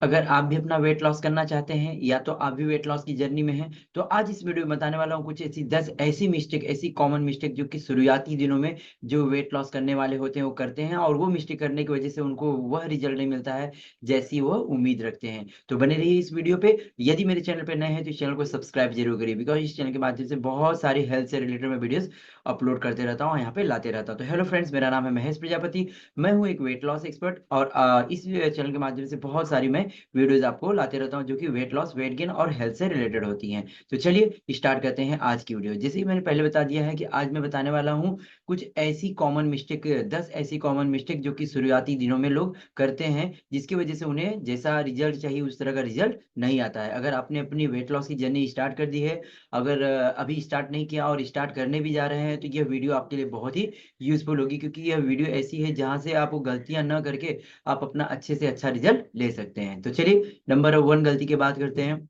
अगर आप भी अपना वेट लॉस करना चाहते हैं या तो आप भी वेट लॉस की जर्नी में हैं, तो आज इस वीडियो में बताने वाला हूँ कुछ ऐसी 10 ऐसी मिस्टेक, ऐसी कॉमन मिस्टेक जो कि शुरुआती दिनों में जो वेट लॉस करने वाले होते हैं वो करते हैं, और वो मिस्टेक करने की वजह से उनको वह रिजल्ट नहीं मिलता है जैसी वो उम्मीद रखते हैं। तो बने रहिए इस वीडियो पे। यदि मेरे चैनल पर नए हैं तो इस चैनल को सब्सक्राइब जरूर करिए, बिकॉज इस चैनल के माध्यम से बहुत सारी हेल्थ से रिलेटेड मैं वीडियोस अपलोड करते रहता हूँ, यहाँ पे लाते रहता हूँ। तो हेलो फ्रेंड्स, मेरा नाम है महेश प्रजापति। मैं हूँ एक वेट लॉस एक्सपर्ट, और इस चैनल के माध्यम से बहुत सारी मैं वीडियोस आपको लाते रहता हूँ जो कि वेट लॉस, वेट गेन और हेल्थ से रिलेटेड होती हैं। तो चलिए स्टार्ट करते हैं आज की वीडियो। जैसे कि मैंने पहले बता दिया है कि आज मैं बताने वाला हूँ कुछ ऐसी कॉमन मिस्टेक, 10 ऐसी कॉमन मिस्टेक जो कि शुरुआती दिनों में लोग करते हैं, जिसकी वजह से उन्हें जैसा रिजल्ट चाहिए उस तरह का रिजल्ट नहीं आता है। अगर आपने अपनी वेट लॉस की जर्नी स्टार्ट कर दी है, अगर अभी स्टार्ट नहीं किया और स्टार्ट करने भी जा रहे हैं, तो यह वीडियो आपके लिए बहुत ही यूजफुल होगी, क्योंकि यह वीडियो ऐसी है जहां से आप गलतियां न करके आप अपना अच्छे से अच्छा रिजल्ट ले सकते हैं। तो चलिए नंबर 1 गलती की बात करते हैं।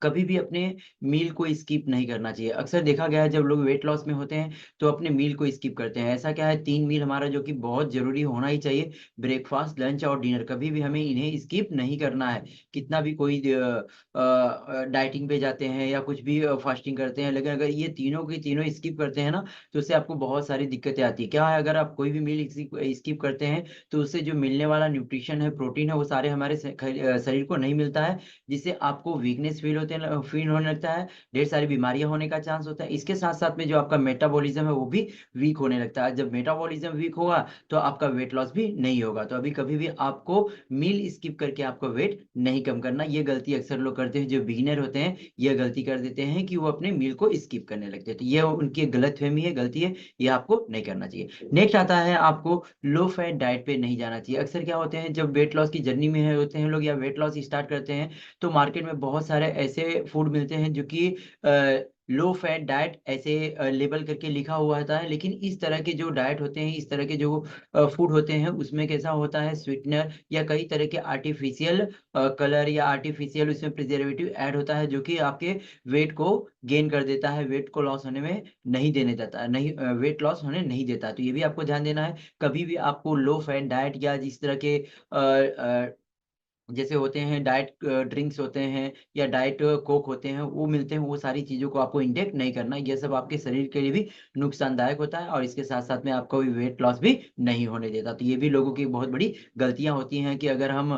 कभी भी अपने मील को स्किप नहीं करना चाहिए। अक्सर देखा गया है जब लोग वेट लॉस में होते हैं तो अपने मील को स्किप करते हैं। ऐसा क्या है, 3 मील हमारा जो कि बहुत जरूरी होना ही चाहिए, ब्रेकफास्ट, लंच और डिनर, कभी भी हमें इन्हें स्किप नहीं करना है। कितना भी कोई डाइटिंग पे जाते हैं या कुछ भी फास्टिंग करते हैं, लेकिन अगर ये तीनों की तीनों स्किप करते हैं ना, तो उससे आपको बहुत सारी दिक्कतें आती है। क्या है, अगर आप कोई भी मील स्किप करते हैं तो उससे जो मिलने वाला न्यूट्रिशन है, प्रोटीन है, वो सारे हमारे शरीर को नहीं मिलता है, जिससे आपको वीकनेस फील होने लगता है, ढेर सारी बीमारियां होने का चांस होता है। इसके साथ साथ में जो आपका मेटाबॉलिज्म है वो भी वीक होने लगता है। जब मेटाबॉलिज्म वीक होगा तो आपका वेट लॉस भी नहीं होगा। तो अभी कभी भी आपको मील स्किप करके आपका वेट नहीं कम करना। ये गलती अक्सर लोग करते हैं, जो बिगिनर होते हैं ये गलती कर देते हैं कि वो अपने मील को स्किप करने लगते हैं। तो ये उनकी गलतफहमी है, गलती है, ये आपको नहीं करना चाहिए। नेक्स्ट आता है, आपको लो फैट डाइट पे नहीं जाना चाहिए। अक्सर क्या होते हैं, जब वेट लॉस की जर्नी में होते हैं लोग या वेट लॉस स्टार्ट करते हैं, तो मार्केट में बहुत सारे ऐसे फूड मिलते हैं जो कि लो फैट डाइट ऐसे लेबल करके लिखा हुआ होता है। लेकिन इस तरह के जो डाइट होते हैं, इस तरह के जो फूड होते हैं, उसमें कैसा होता है, स्वीटनर या कई तरह के आर्टिफिशियल कलर या आर्टिफिशियल उसमें प्रिजर्वेटिव ऐड होता है, जो कि आपके वेट को गेन कर देता है, वेट को लॉस होने में नहीं देने देता, नहीं वेट लॉस होने नहीं देता। तो ये भी आपको ध्यान देना है। कभी भी आपको लो फैट डाइट या जिस तरह के जैसे होते हैं डाइट ड्रिंक्स होते हैं या डाइट कोक होते हैं, वो मिलते हैं, वो सारी चीज़ों को आपको इंटेक नहीं करना। ये सब आपके शरीर के लिए भी नुकसानदायक होता है, और इसके साथ साथ में आपका भी वेट लॉस भी नहीं होने देता। तो ये भी लोगों की बहुत बड़ी गलतियां होती हैं कि अगर हम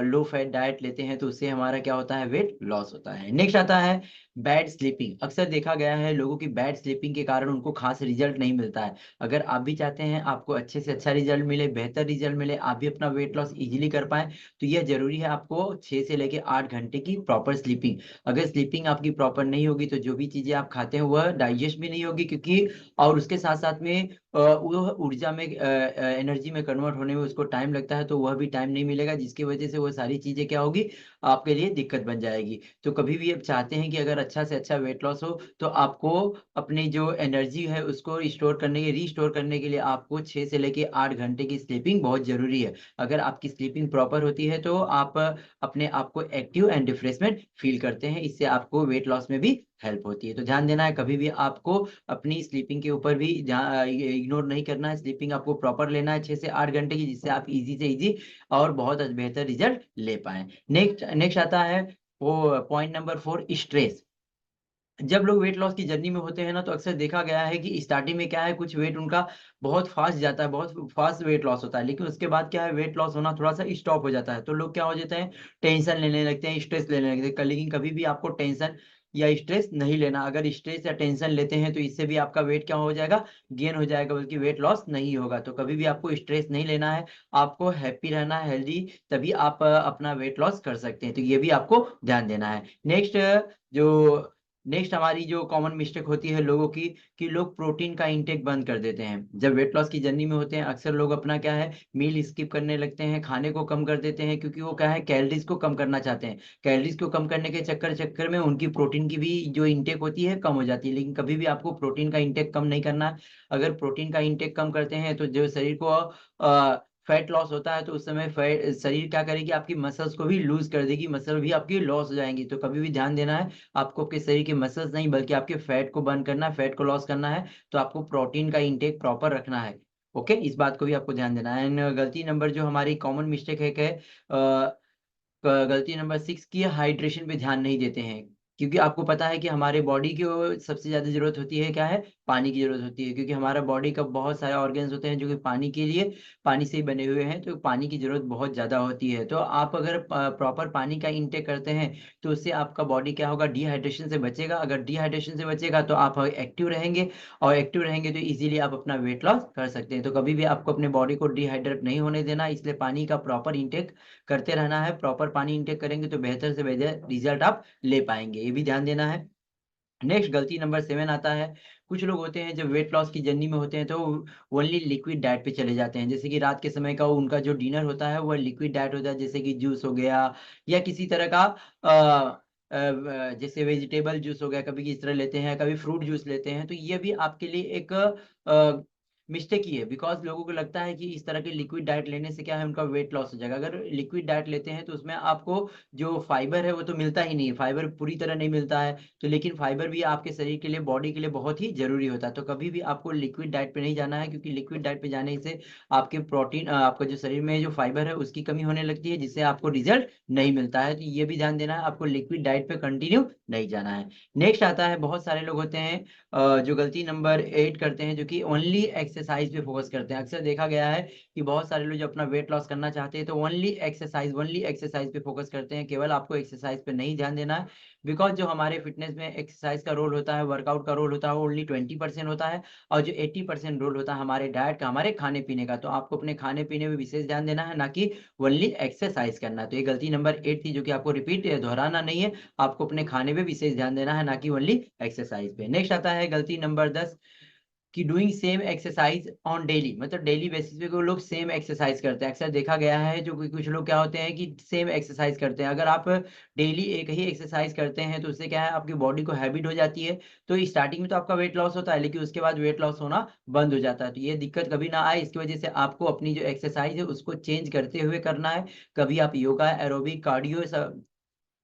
लो फैट डाइट लेते हैं तो उससे हमारा क्या होता है, वेट लॉस होता है। नेक्स्ट आता है बैड स्लीपिंग। अक्सर देखा गया है लोगों की बैड स्लीपिंग के कारण उनको खास रिजल्ट नहीं मिलता है। अगर आप भी चाहते हैं आपको अच्छे से अच्छा रिजल्ट मिले, बेहतर रिजल्ट मिले, आप भी अपना वेट लॉस इजीली कर पाए, तो यह जरूरी है आपको 6 से लेके 8 घंटे की प्रॉपर स्लीपिंग। अगर स्लीपिंग आपकी प्रॉपर नहीं होगी तो जो भी चीजें आप खाते हैं वह डाइजेस्ट भी नहीं होगी, क्योंकि और उसके साथ साथ में वो ऊर्जा में, एनर्जी में कन्वर्ट होने में उसको टाइम लगता है, तो वह भी टाइम नहीं मिलेगा, जिसकी वजह से वो सारी चीजें क्या होगी, आपके लिए दिक्कत बन जाएगी। तो कभी भी आप चाहते हैं कि अगर अच्छा से अच्छा वेट लॉस हो, तो आपको अपनी जो एनर्जी है उसको रीस्टोर करने के लिए आपको 6 से लेके 8 घंटे की स्लीपिंग बहुत जरूरी है। अगर आपकी स्लीपिंग प्रॉपर होती है तो आप अपने आप को एक्टिव एंड रिफ्रेशमेंट फील करते हैं। इससे आपको वेट लॉस में भी हेल्प होती है। तो ध्यान देना है, कभी भी आपको अपनी स्लीपिंग के ऊपर भी इग्नोर नहीं करना है। स्लीपिंग आपको प्रॉपर लेना है 6 से 8 घंटे की, जिससे आप इजी से इजी और बहुत बेहतर रिजल्ट ले पाए। नेक्स्ट नेक्स्ट आता है वो पॉइंट नंबर 4, स्ट्रेस। जब लोग वेट लॉस की जर्नी में होते हैं ना, तो अक्सर देखा गया है कि स्टार्टिंग में क्या है, कुछ वेट उनका बहुत फास्ट जाता है, बहुत फास्ट वेट लॉस होता है, लेकिन उसके बाद क्या है, वेट लॉस होना थोड़ा सा स्टॉप हो जाता है। तो लोग क्या हो जाते हैं, टेंशन लेने लगते हैं, स्ट्रेस लेने लगते हैं। लेकिन कभी भी आपको टेंशन या स्ट्रेस नहीं लेना। अगर स्ट्रेस या टेंशन लेते हैं तो इससे भी आपका वेट क्या हो जाएगा, गेन हो जाएगा, बल्कि वेट लॉस नहीं होगा। तो कभी भी आपको स्ट्रेस नहीं लेना है, आपको हैप्पी रहना है, हेल्दी, तभी आप अपना वेट लॉस कर सकते हैं। तो ये भी आपको ध्यान देना है। जो नेक्स्ट हमारी जो कॉमन मिस्टेक होती है लोगों की, कि लोग प्रोटीन का इंटेक बंद कर देते हैं। जब वेट लॉस की जर्नी में होते हैं, अक्सर लोग अपना क्या है, मील स्किप करने लगते हैं, खाने को कम कर देते हैं, क्योंकि वो क्या है, कैलोरीज को कम करना चाहते हैं। कैलोरीज को कम करने के चक्कर चक्कर में उनकी प्रोटीन की भी जो इंटेक होती है कम हो जाती है। लेकिन कभी भी आपको प्रोटीन का इंटेक कम नहीं करना है। अगर प्रोटीन का इंटेक कम करते हैं तो जो शरीर को फैट लॉस होता है, तो उस समय फैट शरीर क्या करेगी, आपकी मसल्स को भी लूज कर देगी, मसल भी आपकी लॉस हो जाएंगी। तो कभी भी ध्यान देना है, आपको आपके शरीर के मसल्स नहीं बल्कि आपके फैट को बर्न करना है, फैट को लॉस करना है। तो आपको प्रोटीन का इंटेक प्रॉपर रखना है। ओके, इस बात को भी आपको ध्यान देना है। एंड गलती नंबर जो हमारी कॉमन मिस्टेक है कि गलती नंबर 6 की है, हाइड्रेशन पे ध्यान नहीं देते हैं। क्योंकि आपको पता है कि हमारे बॉडी को सबसे ज्यादा जरूरत होती है क्या है, पानी की जरूरत होती है। क्योंकि हमारा बॉडी का बहुत सारे ऑर्गन्स होते हैं जो कि पानी के लिए, पानी से ही बने हुए हैं, तो पानी की जरूरत बहुत ज्यादा होती है। तो आप अगर प्रॉपर पानी का इंटेक करते हैं तो उससे आपका बॉडी क्या होगा, डिहाइड्रेशन से बचेगा। अगर डिहाइड्रेशन से बचेगा तो आप एक्टिव रहेंगे, और एक्टिव रहेंगे तो इजीली आप अपना वेट लॉस कर सकते हैं। तो कभी भी आपको अपने बॉडी को डिहाइड्रेट नहीं होने देना, इसलिए पानी का प्रॉपर इंटेक करते रहना है। प्रॉपर पानी इंटेक करेंगे तो बेहतर से बेहतर रिजल्ट आप ले पाएंगे, ये भी ध्यान देना है। नेक्स्ट गलती नंबर 7 आता है। कुछ लोग होते हैं जब वेट लॉस की जर्नी में होते हैं तो ओनली लिक्विड डाइट पे चले जाते हैं। जैसे कि रात के समय का उनका जो डिनर होता है वो लिक्विड डाइट होता है, जैसे कि जूस हो गया या किसी तरह का जैसे वेजिटेबल जूस हो गया, कभी किस तरह लेते हैं, कभी फ्रूट जूस लेते हैं। तो ये भी आपके लिए एक मिस्टेक ही है। बिकॉज लोगों को लगता है कि इस तरह की लिक्विड डाइट लेने से क्या है, उनका वेट लॉस हो जाएगा। अगर लिक्विड डाइट लेते हैं तो उसमें आपको जो फाइबर है वो तो मिलता ही नहीं है, फाइबर पूरी तरह नहीं मिलता है। तो लेकिन फाइबर भी आपके शरीर के लिए, बॉडी के लिए बहुत ही जरूरी होता है। तो कभी भी आपको लिक्विड डाइट पे नहीं जाना है, क्योंकि लिक्विड डाइट पे जाने से आपके प्रोटीन, आपका जो शरीर में जो फाइबर है उसकी कमी होने लगती है, जिससे आपको रिजल्ट नहीं मिलता है। तो ये भी ध्यान देना है, आपको लिक्विड डाइट पे कंटिन्यू नहीं जाना है। नेक्स्ट आता है, बहुत सारे लोग होते हैं जो गलती नंबर 8 करते हैं, जो कि ओनली एक्सरसाइज पे फोकस करते हैं। अक्सर देखा गया है कि बहुत सारे लोग जो अपना वेट लॉस करना चाहते हैं तो ओनली एक्सरसाइज पे फोकस करते हैं। केवल आपको एक्सरसाइज पे नहीं ध्यान देना है। बिकॉज जो हमारे फिटनेस में एक्सरसाइज का रोल होता है, वर्कआउट का रोल होता है, वो ओनली 20% होता है। और जो 80% रोल होता है हमारे डाइट का, हमारे खाने पीने का। तो आपको अपने खाने पीने में विशेष ध्यान देना है, ना कि ओनली एक्सरसाइज करना। तो ये गलती नंबर 8 थी, जो कि आपको रिपीट दोहराना नहीं है। आपको अपने खाने पे विशेष ध्यान देना है, ना कि ओनली एक्सरसाइज पे। नेक्स्ट आता है गलती नंबर 10, कि doing same exercise on daily, मतलब डेली बेसिस पे कोई लोग सेम एक्सरसाइज करते हैं। अक्सर देखा गया है जो कुछ लोग क्या होते हैं कि सेम एक्सरसाइज करते हैं। अगर आप डेली एक ही एक्सरसाइज करते हैं तो उससे क्या है, आपकी बॉडी को हैबिट हो जाती है। तो स्टार्टिंग में तो आपका वेट लॉस होता है, लेकिन उसके बाद वेट लॉस होना बंद हो जाता है। तो ये दिक्कत कभी ना आए, इसकी वजह से आपको अपनी जो एक्सरसाइज है उसको चेंज करते हुए करना है। कभी आप योगा, एरोबिक, कार्डियो,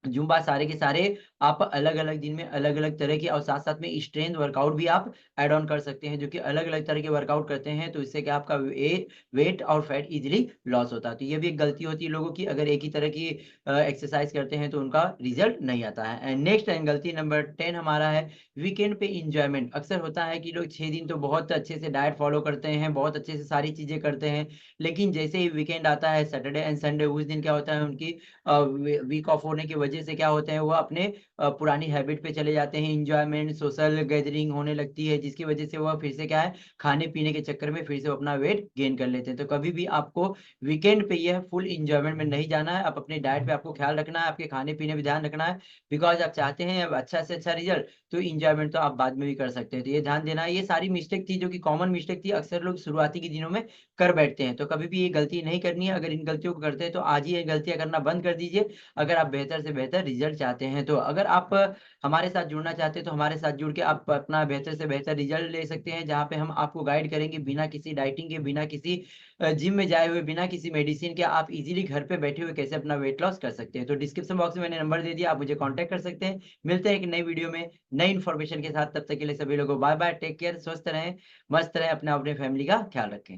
जुम्बा, सारे के सारे आप अलग अलग दिन में अलग अलग तरह के, और साथ साथ में स्ट्रेंथ वर्कआउट भी आप ऐड ऑन कर सकते हैं, जो कि अलग अलग तरह के वर्कआउट करते हैं। तो इससे क्या आपका वेट और फैट इजीली लॉस होता है। तो ये भी एक गलती होती है लोगों की, अगर एक ही तरह की एक्सरसाइज करते हैं तो उनका रिजल्ट नहीं आता है। एंड नेक्स्ट गलती नंबर 10 हमारा है, वीकेंड पे इंजॉयमेंट। अक्सर होता है कि लोग 6 दिन तो बहुत अच्छे से डाइट फॉलो करते हैं, बहुत अच्छे से सारी चीजें करते हैं, लेकिन जैसे ही वीकेंड आता है, सैटरडे एंड संडे, उस दिन क्या होता है, उनकी वीक ऑफ होने की वजह से क्या होते हैं, वो अपने पुरानी हैबिट पे चले जाते हैं। इंजॉयमेंट, सोशल गैदरिंग होने लगती है, जिसकी वजह से वो फिर से क्या है, खाने पीने के चक्कर में फिर से वो अपना वेट गेन कर लेते हैं। तो कभी भी आपको वीकेंड पे यह फुल इंजॉयमेंट में नहीं जाना है। आप अपने डाइट पे आपको ख्याल रखना है, आपके खाने पीने में ध्यान रखना है। बिकॉज आप चाहते हैं अब अच्छा से अच्छा रिजल्ट, तो इंजॉयमेंट तो आप बाद में भी कर सकते हैं। तो ये ध्यान देना है। ये सारी मिस्टेक थी जो कि कॉमन मिस्टेक थी, अक्सर लोग शुरुआती के दिनों में कर बैठते हैं। तो कभी भी ये गलती नहीं करनी है। अगर इन गलतियों को करते हैं तो आज ही ये गलतियां करना बंद कर दीजिए, अगर आप बेहतर से बेहतर रिजल्ट चाहते हैं। तो अगर आप हमारे साथ जुड़ना चाहते हैं तो हमारे साथ जुड़ के आप अपना बेहतर से बेहतर रिजल्ट ले सकते हैं, जहाँ पे हम आपको गाइड करेंगे बिना किसी डाइटिंग के, बिना किसी जिम में जाए हुए, बिना किसी मेडिसिन के, आप इजीली घर पे बैठे हुए कैसे अपना वेट लॉस कर सकते हैं। तो डिस्क्रिप्शन बॉक्स में मैंने नंबर दे दिया, आप मुझे कॉन्टैक्ट कर सकते हैं। मिलते हैं एक नई वीडियो में नई इन्फॉर्मेशन के साथ। तब तक के लिए सभी लोगों को बाय बाय, टेक केयर, स्वस्थ रहें, मस्त रहें, अपने अपने फैमिली का ख्याल रखें।